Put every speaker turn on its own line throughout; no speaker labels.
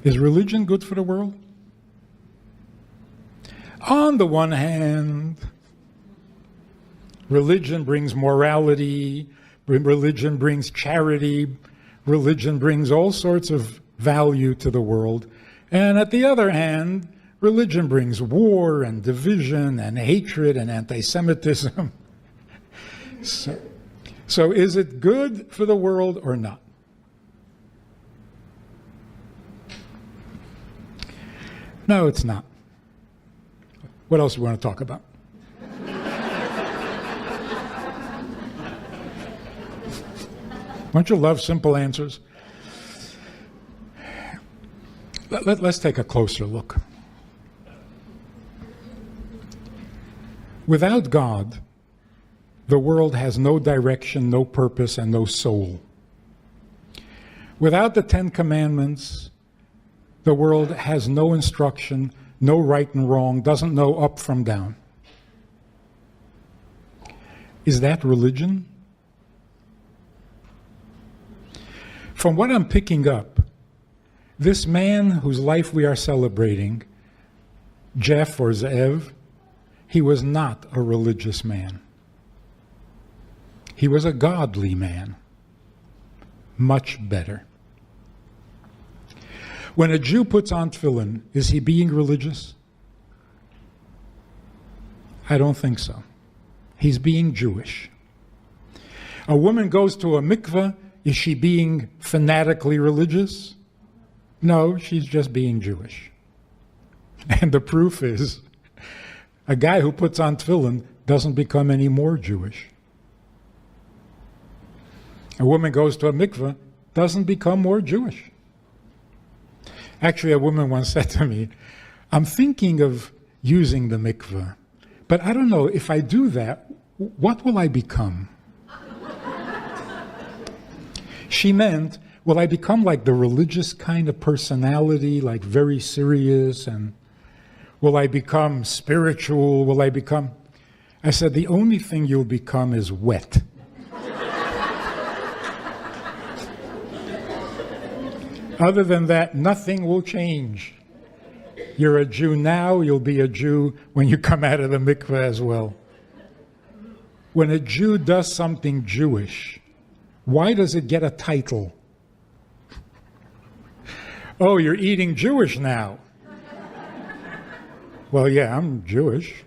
Is religion good for the world? On the one hand, religion brings morality, religion brings charity, religion brings all sorts of value to the world. And at the other hand, religion brings war and division and hatred and anti-Semitism. So is it good for the world or not? No, it's not. What else do we want to talk about? Don't you love simple answers? Let's take a closer look. Without God, the world has no direction, no purpose, and no soul. Without the Ten Commandments, the world has no instruction, no right and wrong, doesn't know up from down. Is that religion? From what I'm picking up, this man whose life we are celebrating, Jeff or Zev, he was not a religious man. He was a godly man. Much better. When a Jew puts on tefillin, is he being religious? I don't think so. He's being Jewish. A woman goes to a mikveh, is she being fanatically religious? No, she's just being Jewish. And the proof is, a guy who puts on tefillin doesn't become any more Jewish. A woman goes to a mikveh, doesn't become more Jewish. Actually, a woman once said to me, I'm thinking of using the mikveh, but I don't know, if I do that, what will I become? She meant, will I become like the religious kind of personality, like very serious, and will I become spiritual? Will I become... I said, the only thing you'll become is wet. Other than that, nothing will change. You're a Jew now, you'll be a Jew when you come out of the mikveh as well. When a Jew does something Jewish, why does it get a title? Oh, you're eating Jewish now. Well, yeah, I'm Jewish.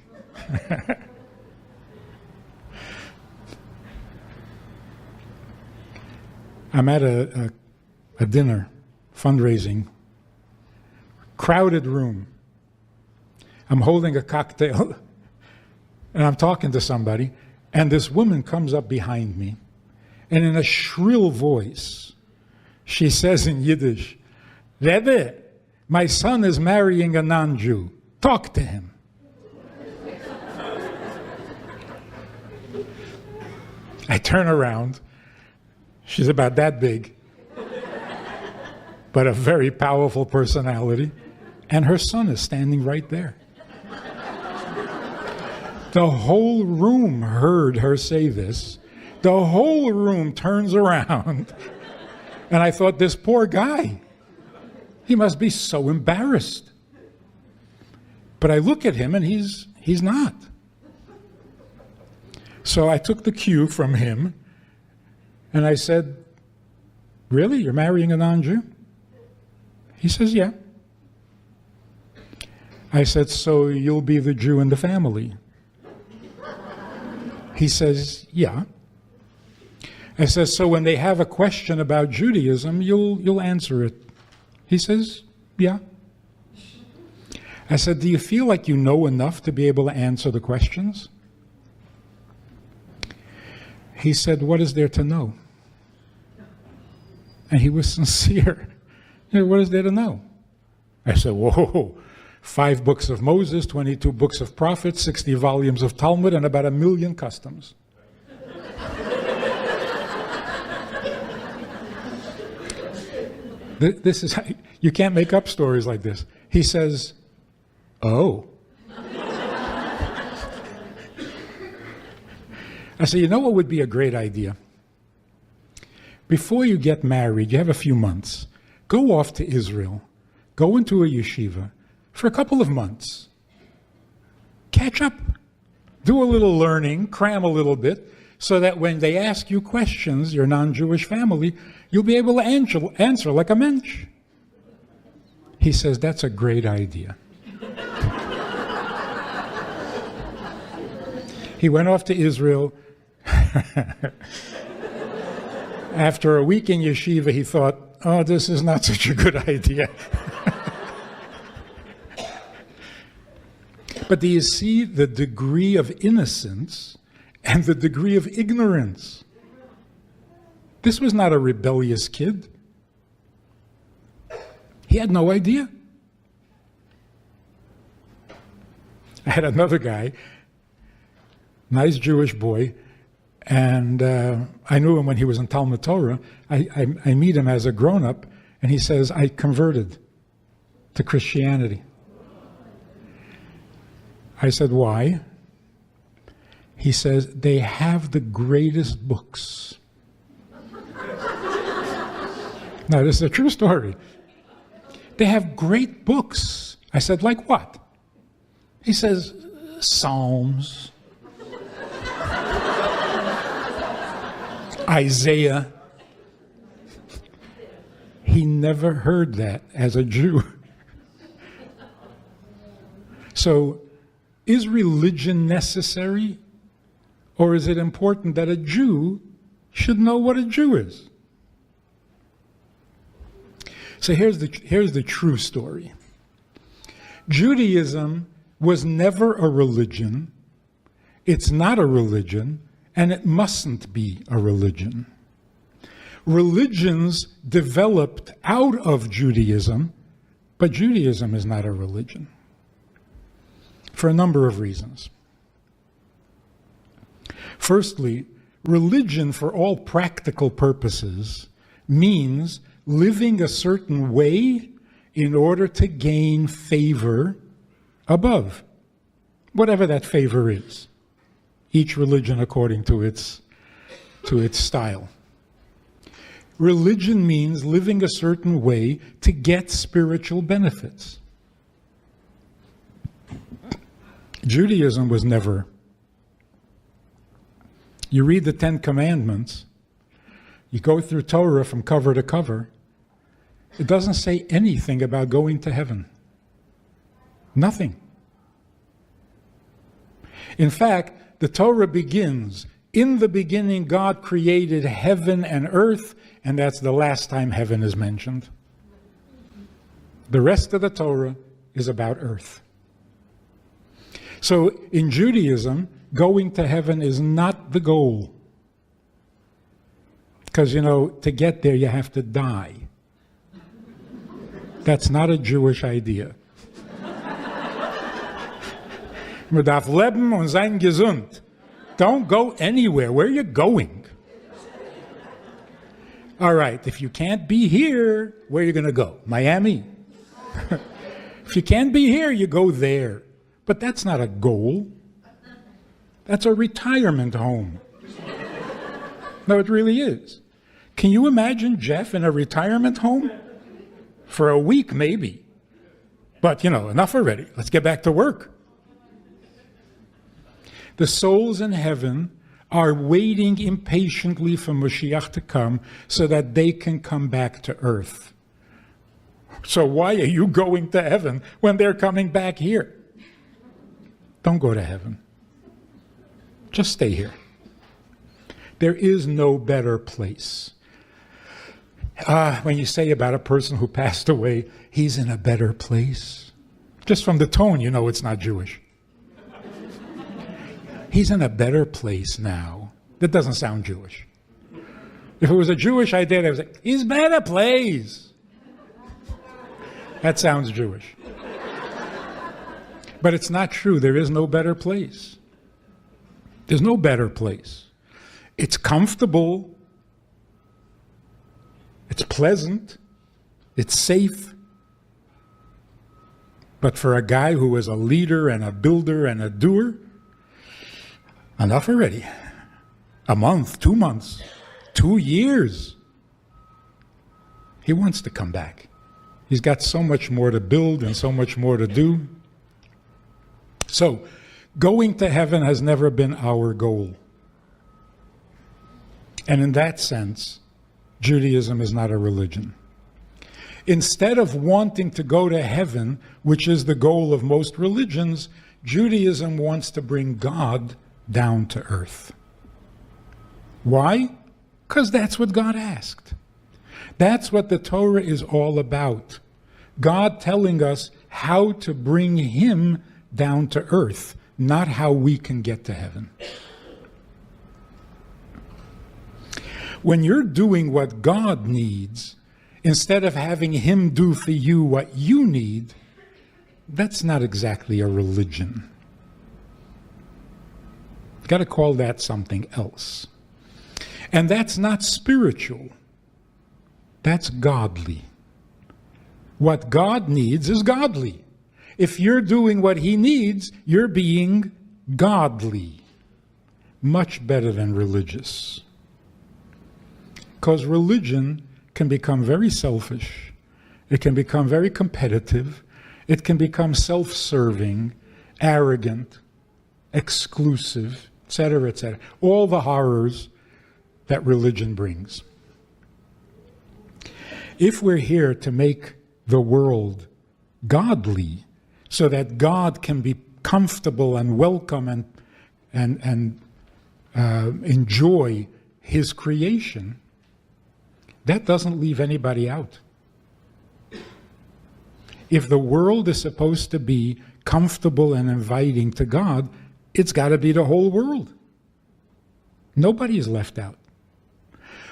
I'm at a dinner, fundraising, crowded room. I'm holding a cocktail, and I'm talking to somebody, and this woman comes up behind me, and in a shrill voice, she says in Yiddish, Rebbe, my son is marrying a non-Jew. Talk to him. I turn around. She's about that big, but a very powerful personality, and her son is standing right there. The whole room heard her say this. The whole room turns around, and I thought, this poor guy, he must be so embarrassed. But I look at him, and he's not. So I took the cue from him, and I said, really, you're marrying a non-Jew? He says, yeah. I said, so you'll be the Jew in the family? He says, yeah. I said, so when they have a question about Judaism, you'll answer it? He says, yeah. I said, do you feel like you know enough to be able to answer the questions? He said, what is there to know? And he was sincere. He said, what is there to know? I said, whoa, 5 books of Moses, 22 books of prophets, 60 volumes of Talmud, and about 1 million customs. This is, you can't make up stories like this. He says, oh. I said, you know what would be a great idea? Before you get married, you have a few months, go off to Israel, go into a yeshiva for a couple of months. Catch up. Do a little learning, cram a little bit, so that when they ask you questions, your non-Jewish family, you'll be able to answer like a mensch. He says, that's a great idea. He went off to Israel. After a week in yeshiva, he thought, oh, this is not such a good idea. But do you see the degree of innocence and the degree of ignorance? This was not a rebellious kid. He had no idea. I had another guy, nice Jewish boy, and I knew him when he was in Talmud Torah. I meet him as a grown-up, and he says, I converted to Christianity. I said, why? He says, they have the greatest books. Now, this is a true story. They have great books. I said, like what? He says, Psalms, Isaiah. He never heard that as a Jew. So, is religion necessary? Or is it important that a Jew should know what a Jew is? So here's the true story. Judaism was never a religion. It's not a religion, and it mustn't be a religion. Religions developed out of Judaism, but Judaism is not a religion, for a number of reasons. Firstly, religion for all practical purposes means living a certain way in order to gain favor above, whatever that favor is. Each religion according to its style. Religion means living a certain way to get spiritual benefits. Judaism was never. You read the Ten Commandments, you go through Torah from cover to cover, it doesn't say anything about going to heaven. Nothing. In fact, the Torah begins, in the beginning God created heaven and earth, and that's the last time heaven is mentioned. The rest of the Torah is about earth. So in Judaism, going to heaven is not the goal. Because, to get there you have to die. That's not a Jewish idea. Man darf leben und sein gesund. Don't go anywhere. Where are you going? All right, if you can't be here, where are you going to go? Miami? If you can't be here, you go there. But that's not a goal. That's a retirement home. No, it really is. Can you imagine Jeff in a retirement home? For a week, maybe. But, enough already. Let's get back to work. The souls in heaven are waiting impatiently for Mashiach to come so that they can come back to earth. So why are you going to heaven when they're coming back here? Don't go to heaven. Just stay here. There is no better place. When you say about a person who passed away, he's in a better place. Just from the tone, it's not Jewish. He's in a better place now. That doesn't sound Jewish. If it was a Jewish idea, I was like, he's better place. That sounds Jewish. But it's not true. There is no better place. There's no better place. It's comfortable. It's pleasant. It's safe. But for a guy who was a leader and a builder and a doer, enough already. A month, 2 months, 2 years. He wants to come back. He's got so much more to build and so much more to do. So, going to heaven has never been our goal. And in that sense, Judaism is not a religion. Instead of wanting to go to heaven, which is the goal of most religions, Judaism wants to bring God down to earth. Why? Because that's what God asked. That's what the Torah is all about. God telling us how to bring Him down to earth, not how we can get to heaven. When you're doing what God needs, instead of having Him do for you what you need, that's not exactly a religion. You've got to call that something else. And that's not spiritual. That's godly. What God needs is godly. If you're doing what He needs, you're being godly. Much better than religious. Because religion can become very selfish. It can become very competitive. It can become self-serving, arrogant, exclusive, etc., etc. All the horrors that religion brings. If we're here to make the world godly, so that God can be comfortable and welcome and enjoy His creation, that doesn't leave anybody out. If the world is supposed to be comfortable and inviting to God, it's got to be the whole world. Nobody is left out.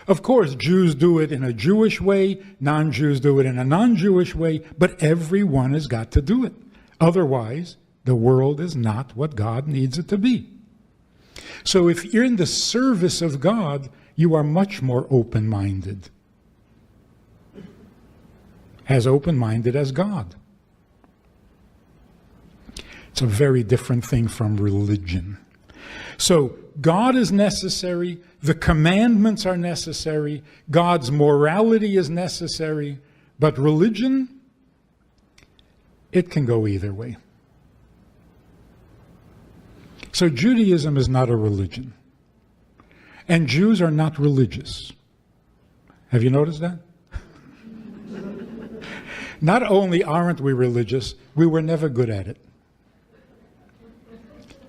Of course, Jews do it in a Jewish way, non-Jews do it in a non-Jewish way, but everyone has got to do it. Otherwise, the world is not what God needs it to be. So if you're in the service of God, you are much more open-minded. As open-minded as God. It's a very different thing from religion. So God is necessary, the commandments are necessary, God's morality is necessary, but religion, it can go either way. So Judaism is not a religion. And Jews are not religious. Have you noticed that? Not only aren't we religious, we were never good at it.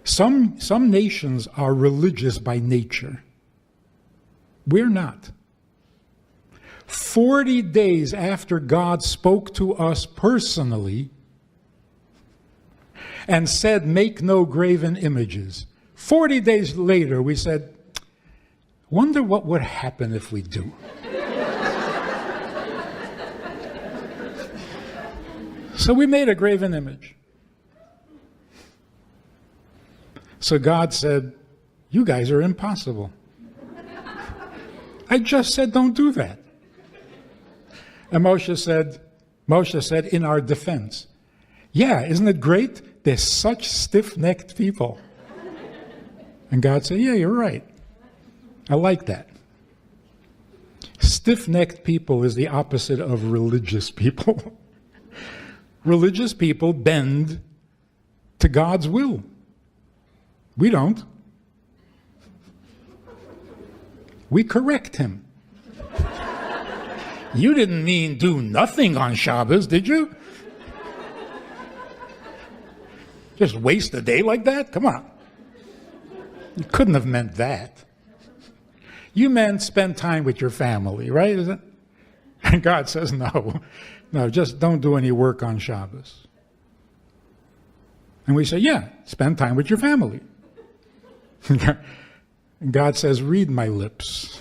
Some nations are religious by nature. We're not. 40 days after God spoke to us personally and said, "Make no graven images," 40 days later we said, "Wonder what would happen if we do." So we made a graven image. So God said, "You guys are impossible. I just said don't do that." And Moshe said in our defense, "Yeah, isn't it great? They're such stiff-necked people." And God said, "Yeah, you're right. I like that." Stiff-necked people is the opposite of religious people. Religious people bend to God's will. We don't. We correct Him. You didn't mean do nothing on Shabbos, did you? Just waste a day like that? Come on. You couldn't have meant that. You meant spend time with your family, right? Is it? And God says, no, just don't do any work on Shabbos. And we say, yeah, spend time with your family. And God says, read my lips.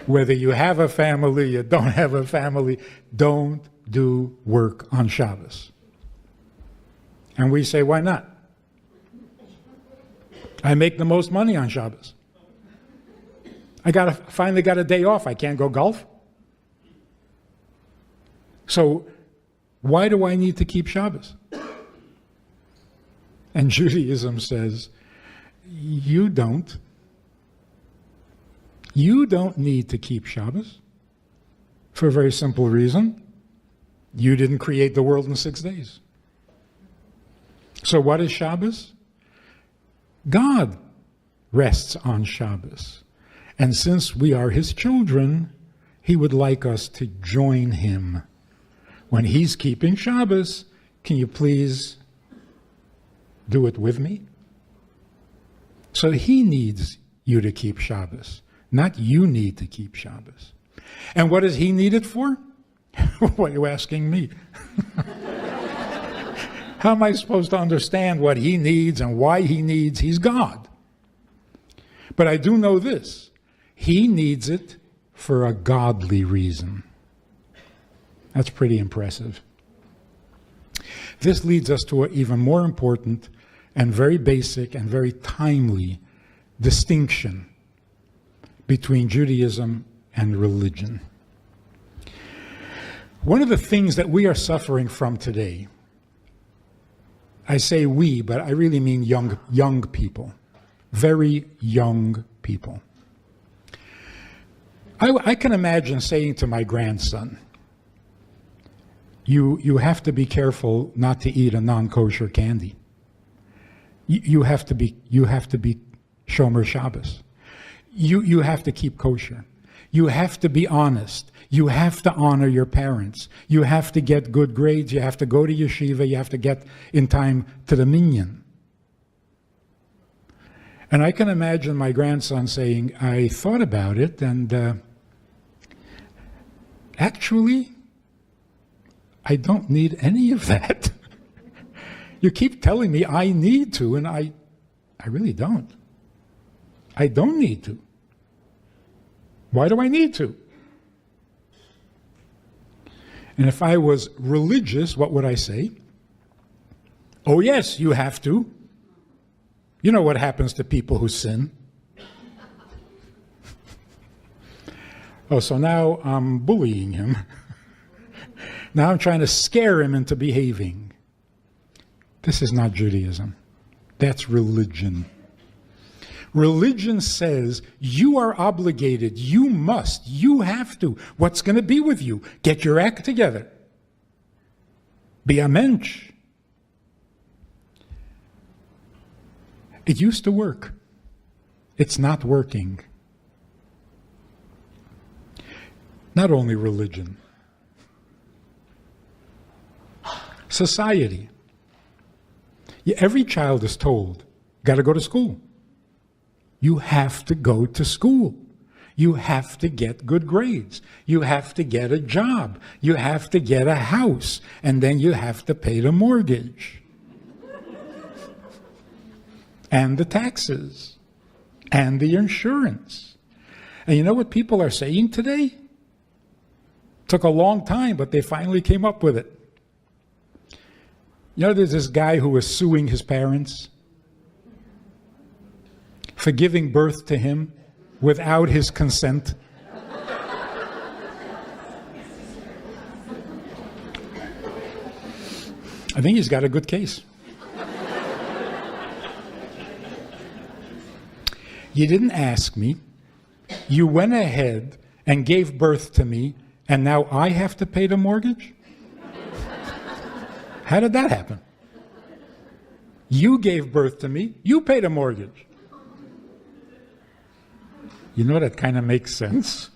Whether you have a family, you don't have a family, don't do work on Shabbos. And we say, why not? I make the most money on Shabbos. I finally got a day off. I can't go golf. So why do I need to keep Shabbos? And Judaism says, you don't. You don't need to keep Shabbos for a very simple reason. You didn't create the world in 6 days. So what is Shabbos? God rests on Shabbos. And since we are his children, he would like us to join him. When he's keeping Shabbos, can you please do it with me? So he needs you to keep Shabbos, not you need to keep Shabbos. And what does he need it for? What are you asking me? How am I supposed to understand what he needs and why he needs? He's God. But I do know this. He needs it for a godly reason. That's pretty impressive. This leads us to an even more important and very basic and very timely distinction between Judaism and religion. One of the things that we are suffering from today, I say we, but I really mean young people, very young people. I can imagine saying to my grandson, you have to be careful not to eat a non-kosher candy. You have to be Shomer Shabbos. You have to keep kosher. You have to be honest. You have to honor your parents. You have to get good grades. You have to go to yeshiva. You have to get in time to the minyan. And I can imagine my grandson saying, I thought about it, and actually, I don't need any of that. You keep telling me I need to, and I really don't. I don't need to. Why do I need to? And if I was religious, what would I say? Oh yes, you have to. You know what happens to people who sin. Oh, so now I'm bullying him. Now I'm trying to scare him into behaving. This is not Judaism. That's religion. Religion says you are obligated, you must, you have to. What's going to be with you? Get your act together. Be a mensch. It used to work. It's not working. Not only religion. Society. Every child is told, got to go to school. You have to go to school. You have to get good grades. You have to get a job. You have to get a house. And then you have to pay the mortgage. And the taxes. And the insurance. And you know what people are saying today? Took a long time, but they finally came up with it. You know, there's this guy who was suing his parents for giving birth to him without his consent. I think he's got a good case. You didn't ask me. You went ahead and gave birth to me, and now I have to pay the mortgage? How did that happen? You gave birth to me. You paid a mortgage. You know, that kind of makes sense.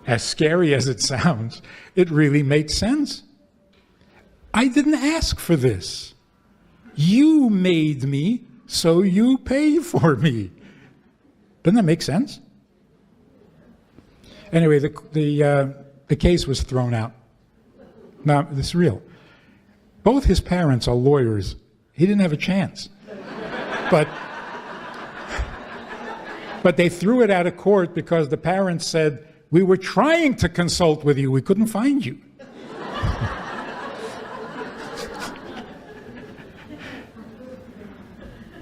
As scary as it sounds, it really makes sense. I didn't ask for this. You made me, so you pay for me. Doesn't that make sense? Anyway, the case was thrown out. Now, this is real. Both his parents are lawyers. He didn't have a chance. But they threw it out of court because the parents said, we were trying to consult with you. We couldn't find you.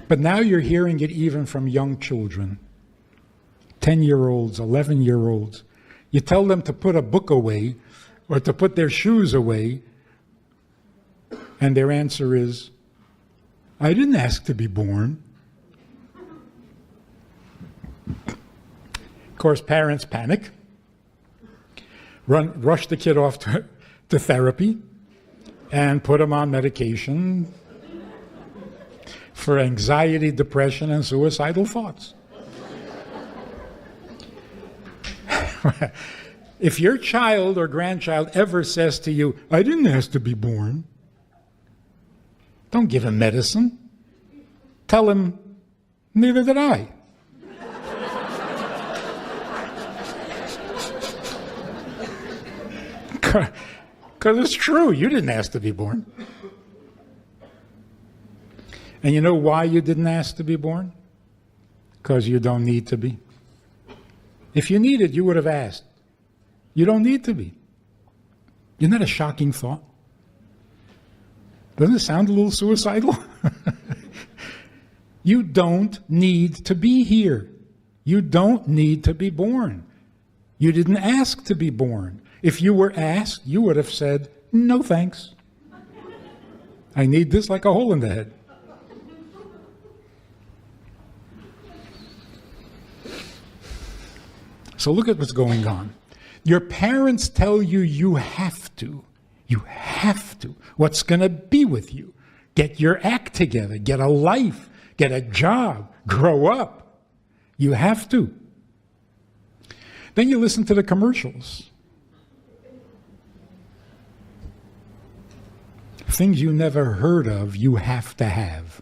But now you're hearing it even from young children, 10-year-olds, 11-year-olds. You tell them to put a book away or to put their shoes away, and their answer is, I didn't ask to be born. Of course, parents panic, rush the kid off to therapy and put them on medication for anxiety, depression, and suicidal thoughts. If your child or grandchild ever says to you, I didn't ask to be born, don't give him medicine. Tell him, neither did I. Because it's true, you didn't ask to be born. And you know why you didn't ask to be born? Because you don't need to be. If you needed, you would have asked. You don't need to be. Isn't that a shocking thought? Doesn't it sound a little suicidal? You don't need to be here. You don't need to be born. You didn't ask to be born. If you were asked, you would have said, no thanks. I need this like a hole in the head. So look at what's going on. Your parents tell you you have to. You have to. What's going to be with you? Get your act together. Get a life. Get a job. Grow up. You have to. Then you listen to the commercials. Things you never heard of, you have to have.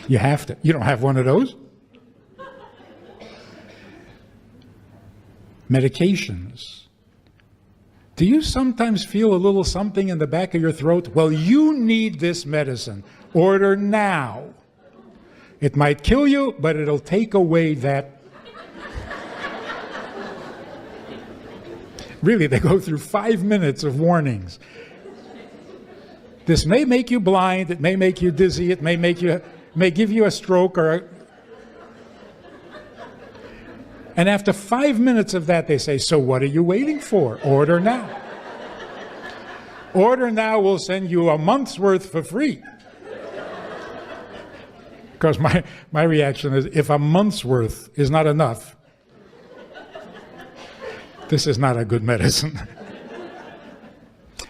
You have to. You don't have one of those? Medications. Do you sometimes feel a little something in the back of your throat? Well, you need this medicine. Order now. It might kill you, but it'll take away that. Really, they go through 5 minutes of warnings. This may make you blind, it may make you dizzy, it may give you a stroke or a... And after 5 minutes of that, they say, so what are you waiting for? Order now. Order now, we'll send you a month's worth for free. Because my reaction is, if a month's worth is not enough, this is not a good medicine.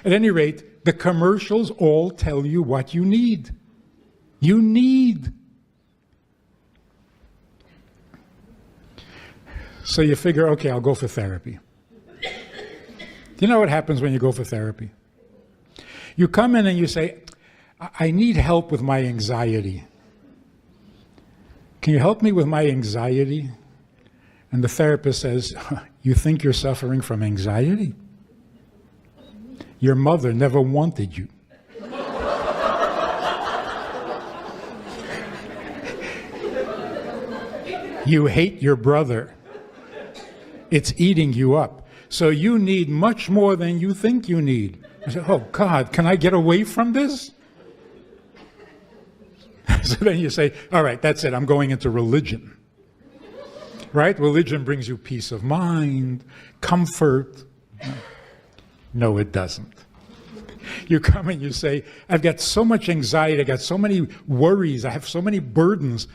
At any rate, the commercials all tell you what you need. You need. So you figure, okay, I'll go for therapy. You know what happens when you go for therapy? You come in and you say, I need help with my anxiety. Can you help me with my anxiety? And the therapist says, you think you're suffering from anxiety? Your mother never wanted you. You hate your brother. It's eating you up. So you need much more than you think you need. I said, oh God, can I get away from this? So then you say, all right, that's it, I'm going into religion. Right? Religion brings you peace of mind, comfort. No, it doesn't. You come and you say, I've got so much anxiety, I've got so many worries, I have so many burdens.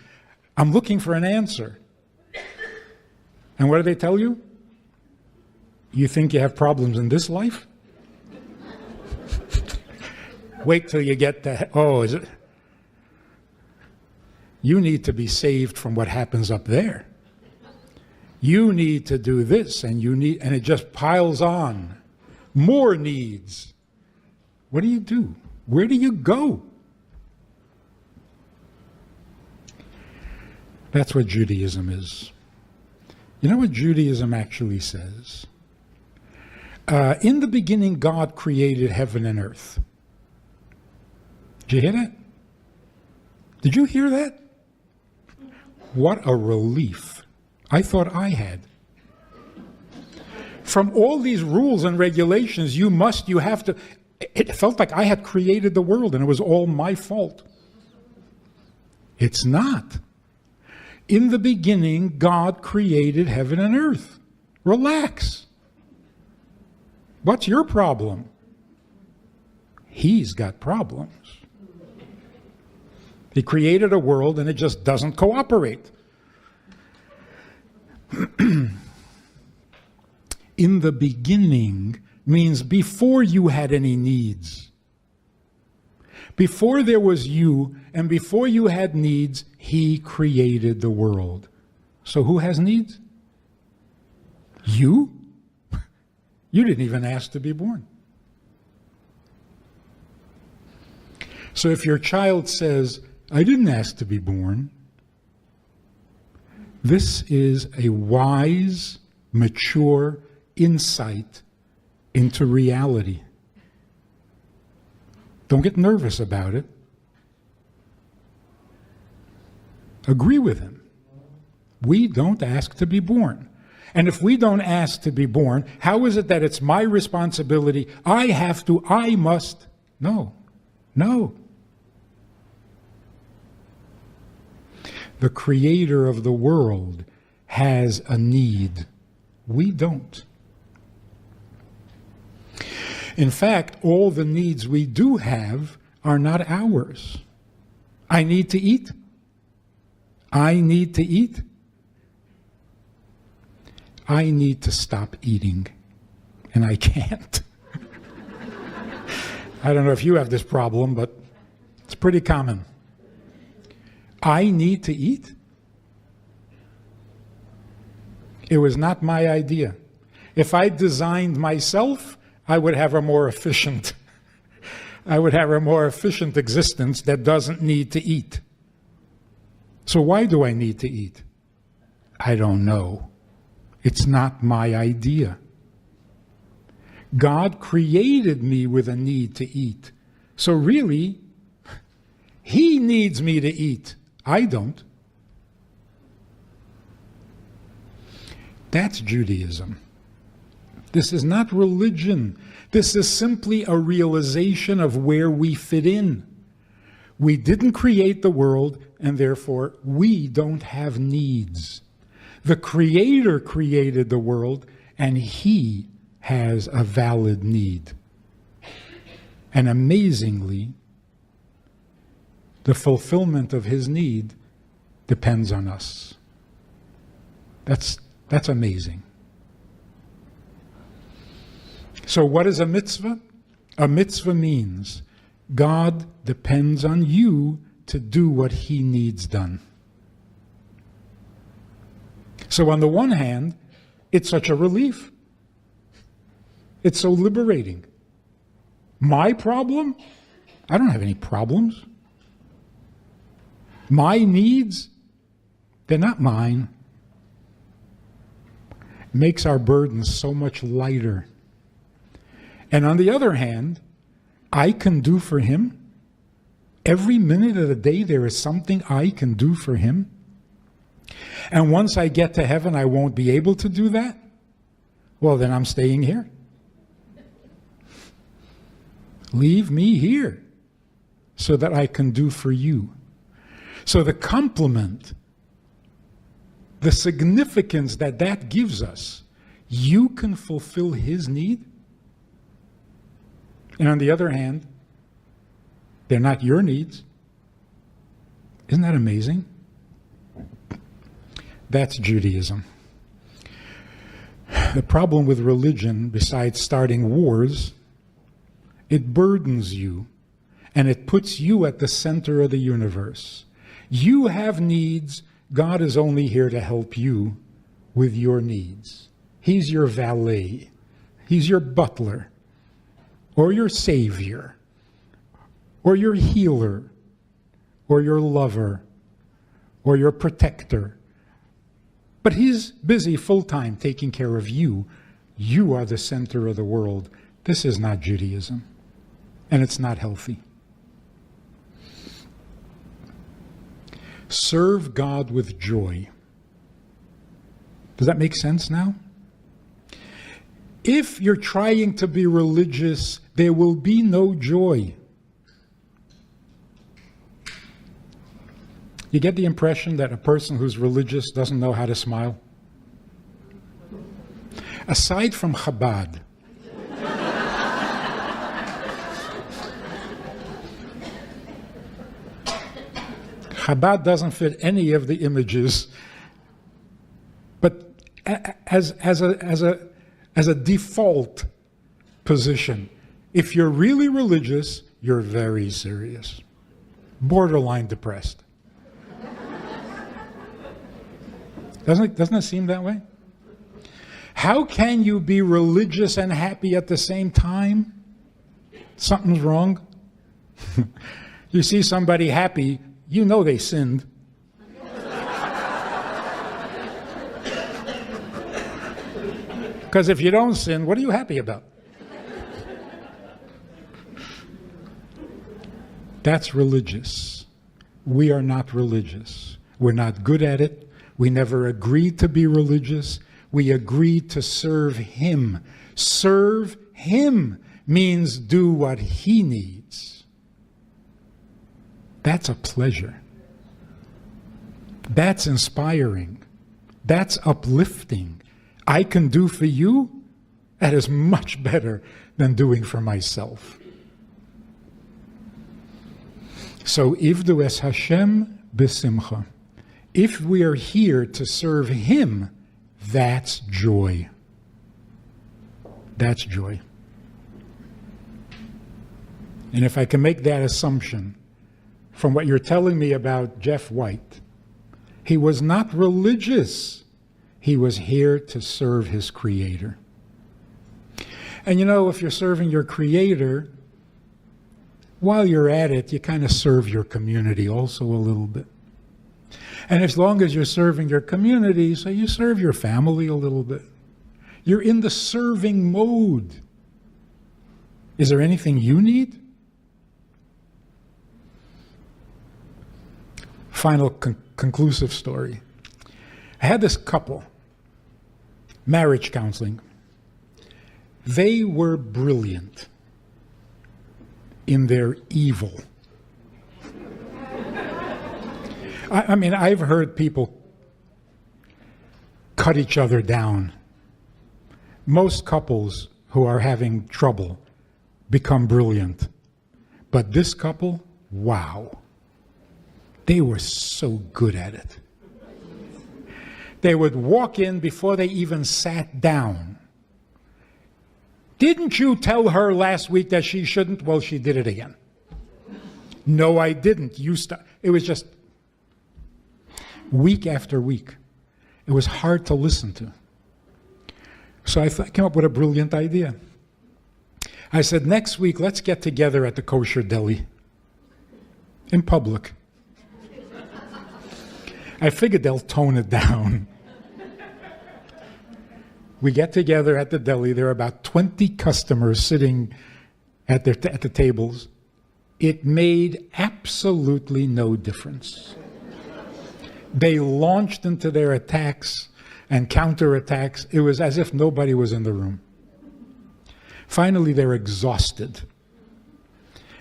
I'm looking for an answer. And what do they tell you? You think you have problems in this life? Wait till you get to, oh, is it? You need to be saved from what happens up there. You need to do this, and and it just piles on. More needs. What do? Where do you go? That's what Judaism is. You know what Judaism actually says? In the beginning, God created heaven and earth. Did you hear that? Did you hear that? What a relief. I thought I had. From all these rules and regulations, you have to, it felt like I had created the world and it was all my fault. It's not. In the beginning, God created heaven and earth. Relax. What's your problem? He's got problems. He created a world and it just doesn't cooperate. In the beginning, means before you had any needs. Before there was you, and before you had needs, he created the world. So who has needs? You? You didn't even ask to be born. So if your child says, I didn't ask to be born, this is a wise, mature insight into reality. Don't get nervous about it. Agree with him. We don't ask to be born. And if we don't ask to be born, how is it that it's my responsibility? I have to, I must. No. No. The creator of the world has a need. We don't. In fact, all the needs we do have are not ours. I need to eat. I need to eat. I need to stop eating, and I can't. I don't know if you have this problem, but it's pretty common. I need to eat? It was not my idea. If I designed myself, I would have a more efficient existence that doesn't need to eat. So why do I need to eat? I don't know. It's not my idea. God created me with a need to eat. So really, he needs me to eat. I don't. That's Judaism. This is not religion. This is simply a realization of where we fit in. We didn't create the world, and therefore we don't have needs. The Creator created the world, and he has a valid need. And amazingly, the fulfillment of his need depends on us. That's amazing. So what is a mitzvah? A mitzvah means God depends on you to do what he needs done. So on the one hand, it's such a relief. It's so liberating. My problem? I don't have any problems. My needs? They're not mine. It makes our burdens so much lighter. And on the other hand, I can do for him. Every minute of the day there is something I can do for him. And once I get to heaven, I won't be able to do that? Well, then I'm staying here. Leave me here so that I can do for you. So the compliment, the significance that gives us, you can fulfill his need. And on the other hand, they're not your needs. Isn't that amazing? That's Judaism. The problem with religion, besides starting wars, it burdens you, and it puts you at the center of the universe. You have needs. God is only here to help you with your needs. He's your valet. He's your butler, or your savior, or your healer, or your lover, or your protector. But he's busy full-time taking care of you. You are the center of the world. This is not Judaism, and it's not healthy. Serve God with joy. Does that make sense now? If you're trying to be religious, there will be no joy. You get the impression that a person who's religious doesn't know how to smile? Aside from Chabad, Chabad doesn't fit any of the images, but as a default, position. If you're really religious, you're very serious. Borderline depressed. Doesn't it seem that way? How can you be religious and happy at the same time? Something's wrong. You see somebody happy, you know they sinned. Because if you don't sin, what are you happy about? That's religious. We are not religious. We're not good at it. We never agreed to be religious. We agreed to serve Him. Serve Him means do what He needs. That's a pleasure. That's inspiring. That's uplifting. I can do for you, that is much better than doing for myself. So, ivdu es Hashem b'simcha. If we are here to serve Him, that's joy. That's joy. And if I can make that assumption from what you're telling me about Jeff White, he was not religious. He was here to serve his Creator. And you know, if you're serving your Creator, while you're at it, you kind of serve your community also a little bit. And as long as you're serving your community, so you serve your family a little bit. You're in the serving mode. Is there anything you need? Final conclusive story. I had this couple, marriage counseling. They were brilliant in their evil. I mean, I've heard people cut each other down. Most couples who are having trouble become brilliant. But this couple, wow. They were so good at it. They would walk in before they even sat down. Didn't you tell her last week that she shouldn't? Well, she did it again. No, I didn't. It was just week after week. It was hard to listen to. So I came up with a brilliant idea. I said, next week, let's get together at the kosher deli in public. I figured they'll tone it down. We get together at the deli. There are about 20 customers sitting at the tables. It made absolutely no difference. They launched into their attacks and counterattacks. It was as if nobody was in the room. Finally, they're exhausted.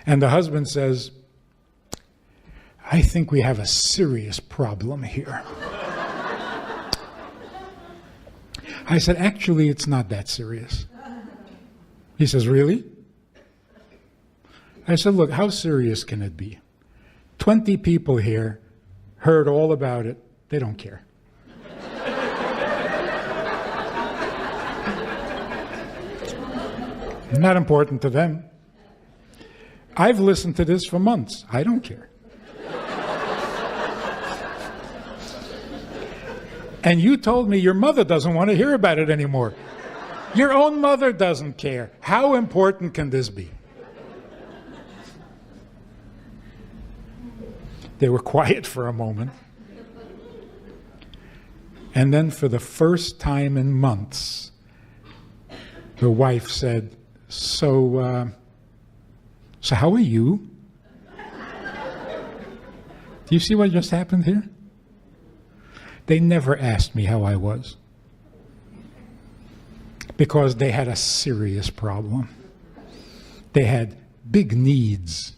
And the husband says, I think we have a serious problem here. I said, actually, it's not that serious. He says, really? I said, look, how serious can it be? 20 people here heard all about it. They don't care. Not important to them. I've listened to this for months. I don't care. And you told me your mother doesn't want to hear about it anymore. Your own mother doesn't care. How important can this be? They were quiet for a moment. And then for the first time in months, the wife said, so how are you? Do you see what just happened here? They never asked me how I was because they had a serious problem. They had big needs.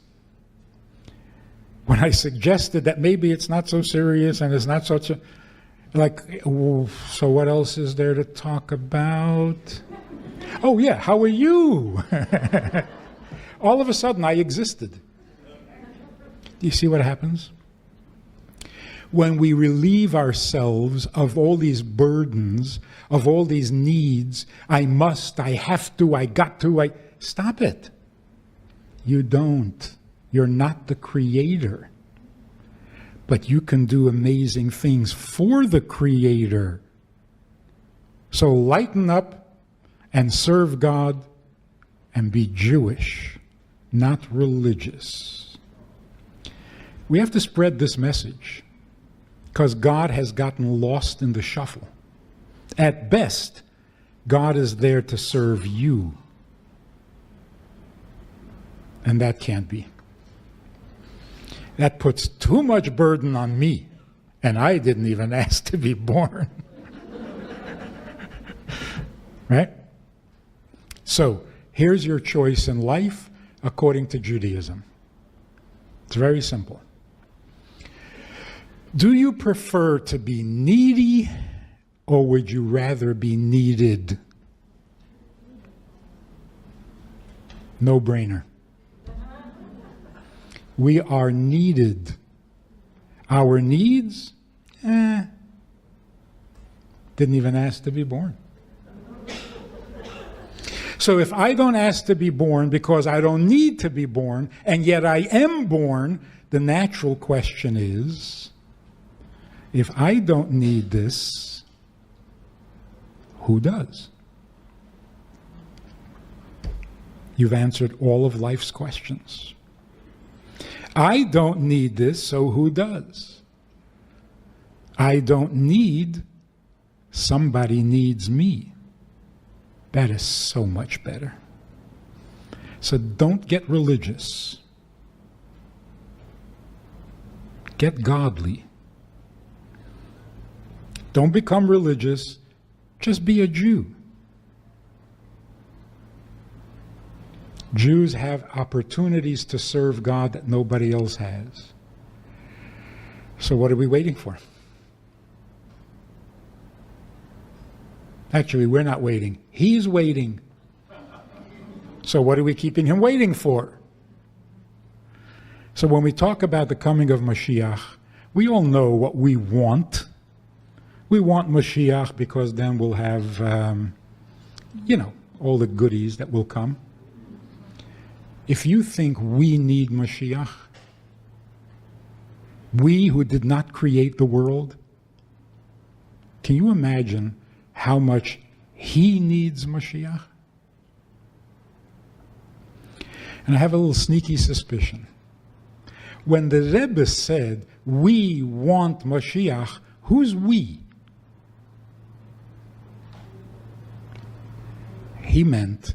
When I suggested that maybe it's not so serious and it's not such a, so what else is there to talk about? Oh yeah, how are you? All of a sudden I existed. Do you see what happens? when we relieve ourselves of all these burdens, of all these needs, I must, I have to, I got to, stop it. You don't. You're not the creator. But you can do amazing things for the creator. So lighten up and serve God and be Jewish, not religious. We have to spread this message because God has gotten lost in the shuffle. At best, God is there to serve you. And that can't be. That puts too much burden on me, and I didn't even ask to be born. Right? So, here's your choice in life according to Judaism. It's very simple. Do you prefer to be needy, or would you rather be needed? No brainer. We are needed. Our needs? Didn't even ask to be born. So if I don't ask to be born because I don't need to be born, and yet I am born, the natural question is, if I don't need this, who does? You've answered all of life's questions. I don't need this, so who does? I don't need, somebody needs me. That is so much better. So don't get religious. Get godly. Don't become religious, just be a Jew. Jews have opportunities to serve God that nobody else has. So what are we waiting for? Actually, we're not waiting. He's waiting. So what are we keeping him waiting for? So when we talk about the coming of Mashiach, we all know what we want. We want Mashiach because then we'll have, all the goodies that will come. If you think we need Mashiach, we who did not create the world, can you imagine how much he needs Mashiach? And I have a little sneaky suspicion. When the Rebbe said, we want Mashiach, who's we? He meant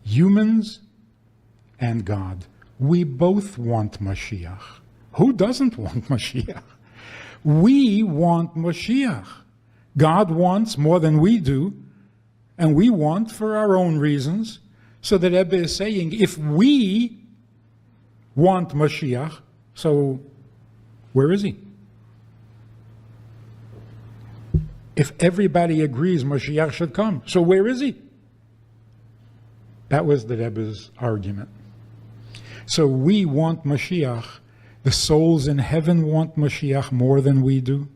humans and God. We both want Mashiach. Who doesn't want Mashiach? We want Mashiach. God wants more than we do, and we want for our own reasons. So the Rebbe is saying, if we want Mashiach, so where is he? If everybody agrees Mashiach should come, so where is he? That was the Rebbe's argument. So we want Mashiach. The souls in heaven want Mashiach more than we do.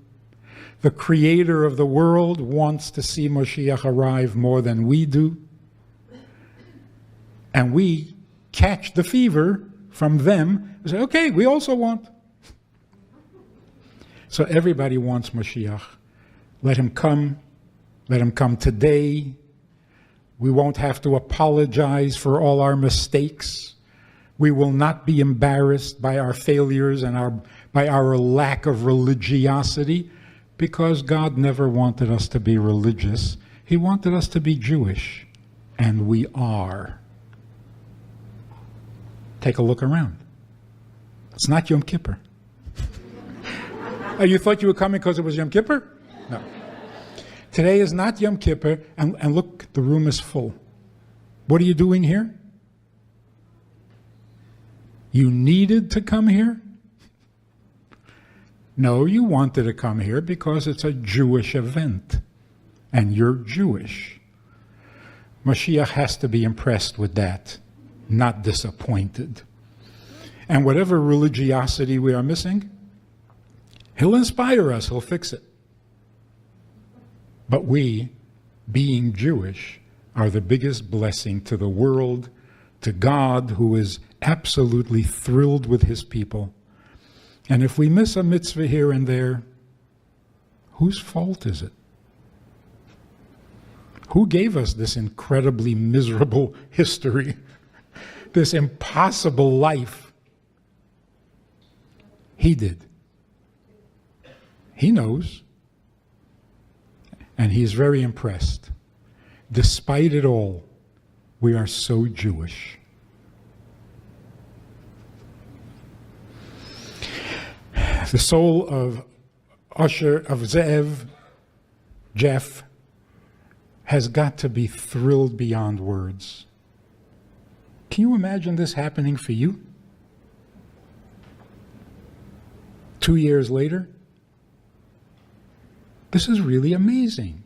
The creator of the world wants to see Mashiach arrive more than we do. And we catch the fever from them and say, okay, we also want. So everybody wants Mashiach. Let him come. Let him come today. We won't have to apologize for all our mistakes. We will not be embarrassed by our failures and by our lack of religiosity, because God never wanted us to be religious. He wanted us to be Jewish, and we are. Take a look around. It's not Yom Kippur. Oh, you thought you were coming because it was Yom Kippur? No. Today is not Yom Kippur, and look, the room is full. What are you doing here? You needed to come here? No, you wanted to come here because it's a Jewish event, and you're Jewish. Mashiach has to be impressed with that, not disappointed. And whatever religiosity we are missing, He'll inspire us, he'll fix it. But we, being Jewish, are the biggest blessing to the world, to God, who is absolutely thrilled with his people. And if we miss a mitzvah here and there, whose fault is it? Who gave us this incredibly miserable history, this impossible life? He did. He knows. And he's very impressed. Despite it all, we are so Jewish. The soul of Zev, Jeff, has got to be thrilled beyond words. Can you imagine this happening for you? 2 years later? This is really amazing.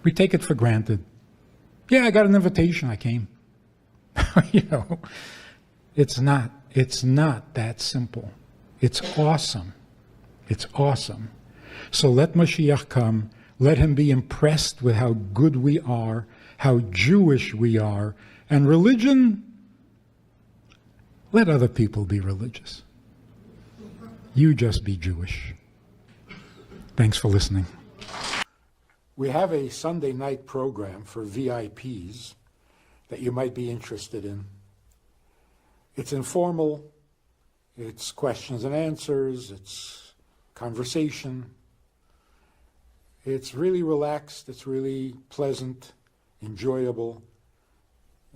We take it for granted. Yeah, I got an invitation, I came. It's not that simple. It's awesome. It's awesome. So let Mashiach come. Let him be impressed with how good we are, how Jewish we are. And religion, let other people be religious. You just be Jewish. Thanks for listening. We have a Sunday night program for VIPs that you might be interested in. It's informal, it's questions and answers, it's conversation. It's really relaxed, it's really pleasant, enjoyable,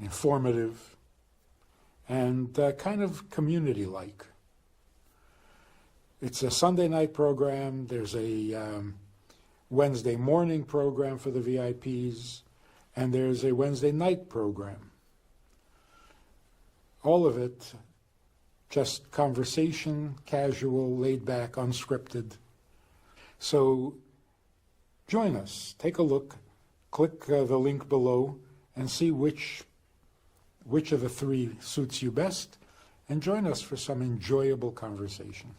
informative, and kind of community-like. It's a Sunday night program. There's a Wednesday morning program for the VIPs, and there's a Wednesday night program. All of it just conversation, casual, laid back, unscripted. So join us. Take a look. Click the link below and see which of the three suits you best, and join us for some enjoyable conversation.